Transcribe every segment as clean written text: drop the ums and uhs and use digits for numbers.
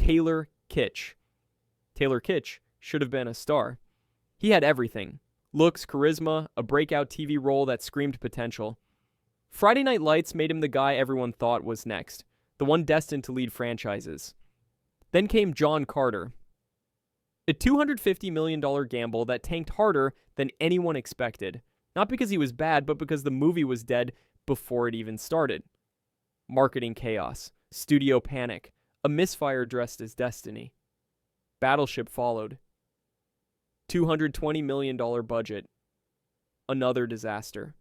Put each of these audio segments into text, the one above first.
Taylor Kitsch. Taylor Kitsch should have been a star. He had everything. Looks, charisma, a breakout TV role that screamed potential. Friday Night Lights made him the guy everyone thought was next, the one destined to lead franchises. Then came John Carter, a $250 million gamble that tanked harder than anyone expected, not because he was bad, but because the movie was dead before it even started. Marketing chaos, studio panic, a misfire dressed as destiny. Battleship followed. $220 million budget. Another disaster.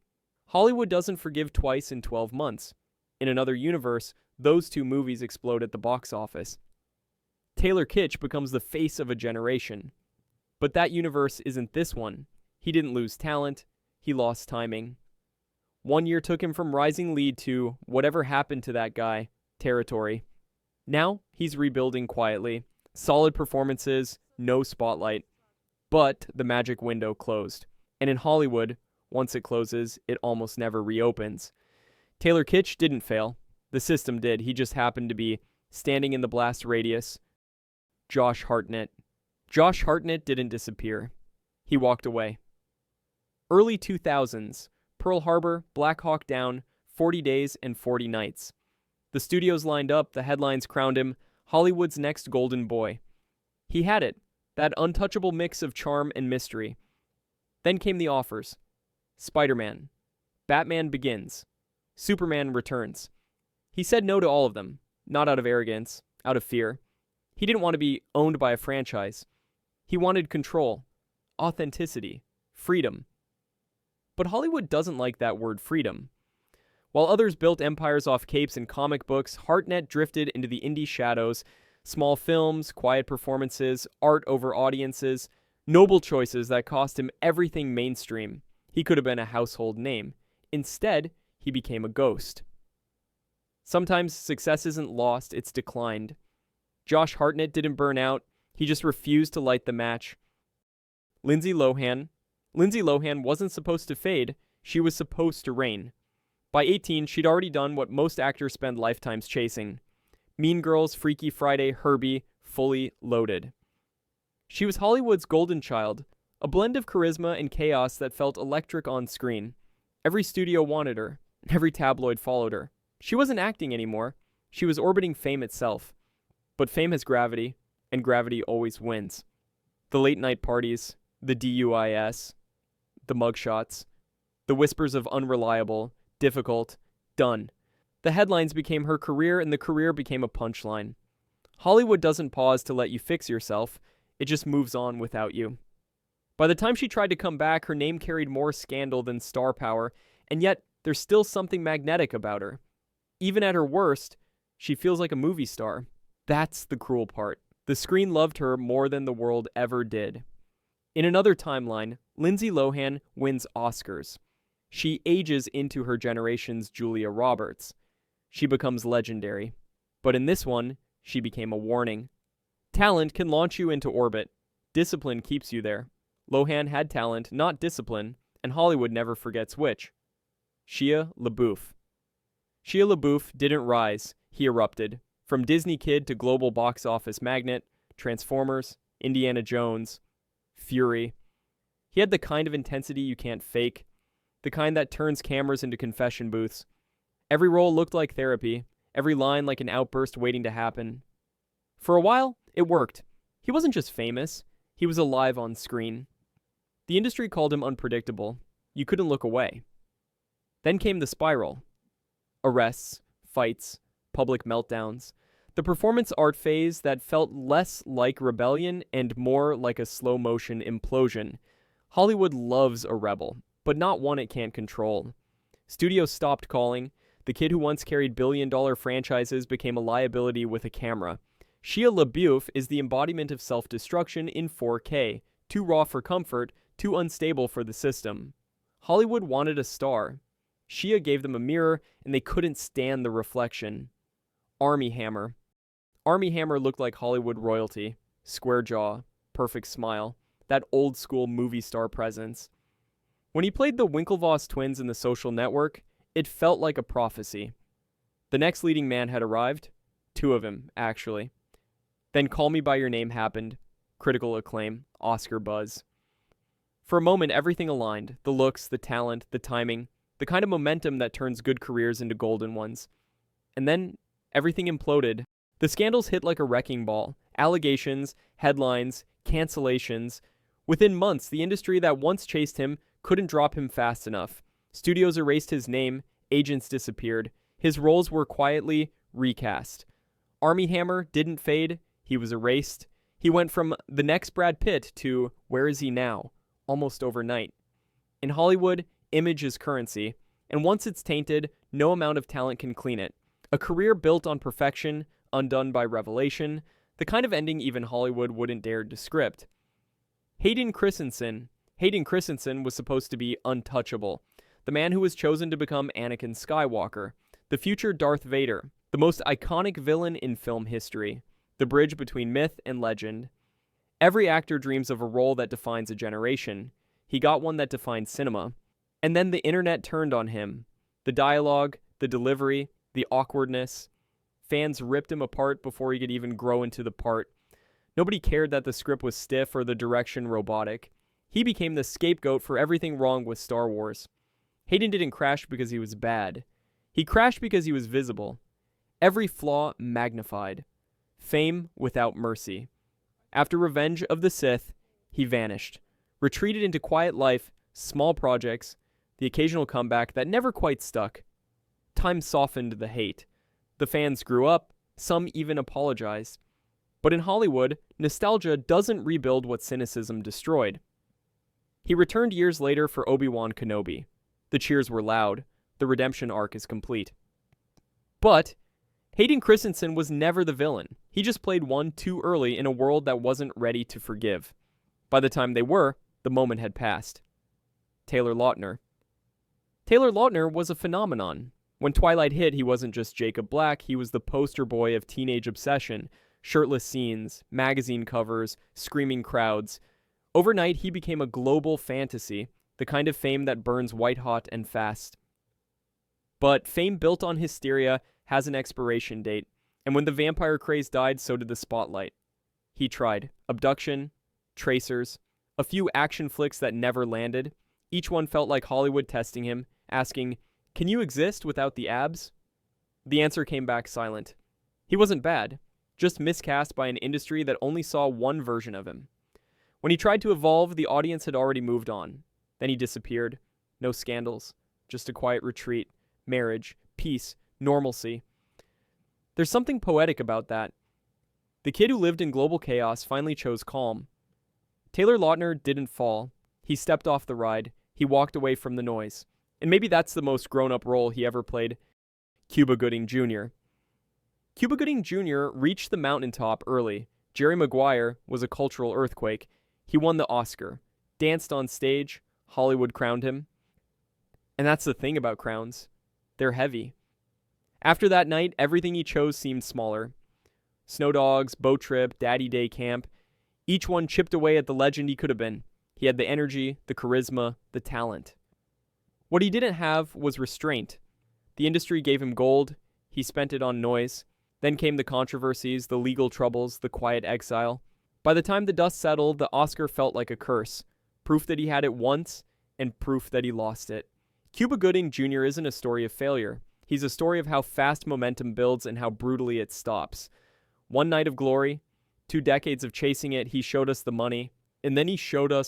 Hollywood doesn't forgive twice in 12 months. In another universe, those two movies explode at the box office. Taylor Kitsch becomes the face of a generation. But that universe isn't this one. He didn't lose talent. He lost timing. 1 year took him from rising lead to whatever happened to that guy territory. Now, he's rebuilding quietly. Solid performances, no spotlight. But the magic window closed. And in Hollywood, once it closes, it almost never reopens. Taylor Kitsch didn't fail. The system did. He just happened to be standing in the blast radius. Josh Hartnett. Josh Hartnett didn't disappear. He walked away. Early 2000s. Pearl Harbor, Black Hawk Down, 40 Days and 40 Nights. The studios lined up, the headlines crowned him Hollywood's next golden boy. He had it, that untouchable mix of charm and mystery. Then came the offers. Spider-Man. Batman Begins. Superman Returns. He said no to all of them, not out of arrogance, out of fear. He didn't want to be owned by a franchise. He wanted control, authenticity, freedom. But Hollywood doesn't like that word freedom. While others built empires off capes and comic books, Hartnett drifted into the indie shadows. Small films, quiet performances, art over audiences, noble choices that cost him everything mainstream. He could have been a household name. Instead, he became a ghost. Sometimes success isn't lost, it's declined. Josh Hartnett didn't burn out. He just refused to light the match. Lindsay Lohan wasn't supposed to fade. She was supposed to reign. By 18, she'd already done what most actors spend lifetimes chasing. Mean Girls, Freaky Friday, Herbie, fully loaded. She was Hollywood's golden child, a blend of charisma and chaos that felt electric on screen. Every studio wanted her. Every tabloid followed her. She wasn't acting anymore. She was orbiting fame itself. But fame has gravity, and gravity always wins. The late night parties, the DUIs, the mugshots, the whispers of unreliable, difficult, done. The headlines became her career, and the career became a punchline. Hollywood doesn't pause to let you fix yourself. It just moves on without you. By the time she tried to come back, her name carried more scandal than star power, and yet there's still something magnetic about her. Even at her worst, she feels like a movie star. That's the cruel part. The screen loved her more than the world ever did. In another timeline, Lindsay Lohan wins Oscars. She ages into her generation's Julia Roberts. She becomes legendary. But in this one, she became a warning. Talent can launch you into orbit. Discipline keeps you there. Lohan had talent, not discipline, and Hollywood never forgets which. Shia LaBeouf. Shia LaBeouf didn't rise, he erupted. From Disney kid to global box office magnet, Transformers, Indiana Jones, Fury. He had the kind of intensity you can't fake, the kind that turns cameras into confession booths. Every role looked like therapy, every line like an outburst waiting to happen. For a while, it worked. He wasn't just famous, he was alive on screen. The industry called him unpredictable. You couldn't look away. Then came the spiral. Arrests, fights, public meltdowns. The performance art phase that felt less like rebellion and more like a slow-motion implosion. Hollywood loves a rebel, but not one it can't control. Studios stopped calling. The kid who once carried billion-dollar franchises became a liability with a camera. Shia LaBeouf is the embodiment of self-destruction in 4K. Too raw for comfort, too unstable for the system. Hollywood wanted a star. Shia gave them a mirror, and they couldn't stand the reflection. Armie Hammer. Armie Hammer looked like Hollywood royalty. Square jaw, perfect smile, that old-school movie star presence. When he played the Winklevoss twins in The Social Network, it felt like a prophecy. The next leading man had arrived. Two of him, actually. Then Call Me By Your Name happened. Critical acclaim, Oscar buzz. For a moment, everything aligned. The looks, the talent, the timing, the kind of momentum that turns good careers into golden ones. And then everything imploded. The scandals hit like a wrecking ball. Allegations, headlines, cancellations. Within months, the industry that once chased him couldn't drop him fast enough. Studios erased his name, agents disappeared. His roles were quietly recast. Armie Hammer didn't fade, he was erased. He went from the next Brad Pitt to where is he now? Almost overnight. In Hollywood, image is currency, and once it's tainted, no amount of talent can clean it. A career built on perfection, undone by revelation, the kind of ending even Hollywood wouldn't dare to script. Hayden Christensen was supposed to be untouchable, the man who was chosen to become Anakin Skywalker, the future Darth Vader, the most iconic villain in film history, the bridge between myth and legend. Every actor dreams of a role that defines a generation. He got one that defined cinema. And then the internet turned on him. The dialogue, the delivery, the awkwardness. Fans ripped him apart before he could even grow into the part. Nobody cared that the script was stiff or the direction robotic. He became the scapegoat for everything wrong with Star Wars. Hayden didn't crash because he was bad. He crashed because he was visible. Every flaw magnified. Fame without mercy. After Revenge of the Sith, he vanished. Retreated into quiet life, small projects, the occasional comeback that never quite stuck. Time softened the hate. The fans grew up, some even apologized. But in Hollywood, nostalgia doesn't rebuild what cynicism destroyed. He returned years later for Obi-Wan Kenobi. The cheers were loud. The redemption arc is complete. But Hayden Christensen was never the villain. He just played one too early in a world that wasn't ready to forgive. By the time they were, the moment had passed. Taylor Lautner. Taylor Lautner was a phenomenon. When Twilight hit, he wasn't just Jacob Black, he was the poster boy of teenage obsession, shirtless scenes, magazine covers, screaming crowds. Overnight, he became a global fantasy, the kind of fame that burns white-hot and fast. But fame built on hysteria has an expiration date, and when the vampire craze died, so did the spotlight. He tried Abduction, Tracers, a few action flicks that never landed. Each one felt like Hollywood testing him, asking, "Can you exist without the abs?" The answer came back silent. He wasn't bad, just miscast by an industry that only saw one version of him. When he tried to evolve, the audience had already moved on. Then he disappeared. No scandals, just a quiet retreat, marriage, peace, normalcy. There's something poetic about that. The kid who lived in global chaos finally chose calm. Taylor Lautner didn't fall. He stepped off the ride. He walked away from the noise. And maybe that's the most grown-up role he ever played. Cuba Gooding Jr. Cuba Gooding Jr. reached the mountaintop early. Jerry Maguire was a cultural earthquake. He won the Oscar. Danced on stage. Hollywood crowned him. And that's the thing about crowns. They're heavy. After that night, everything he chose seemed smaller. Snow dogs, boat trip, daddy day camp. Each one chipped away at the legend he could have been. He had the energy, the charisma, the talent. What he didn't have was restraint. The industry gave him gold. He spent it on noise. Then came the controversies, the legal troubles, the quiet exile. By the time the dust settled, the Oscar felt like a curse. Proof that he had it once, and proof that he lost it. Cuba Gooding Jr. isn't a story of failure. He's a story of how fast momentum builds and how brutally it stops. One night of glory, 2 decades of chasing it, he showed us the money, and then he showed us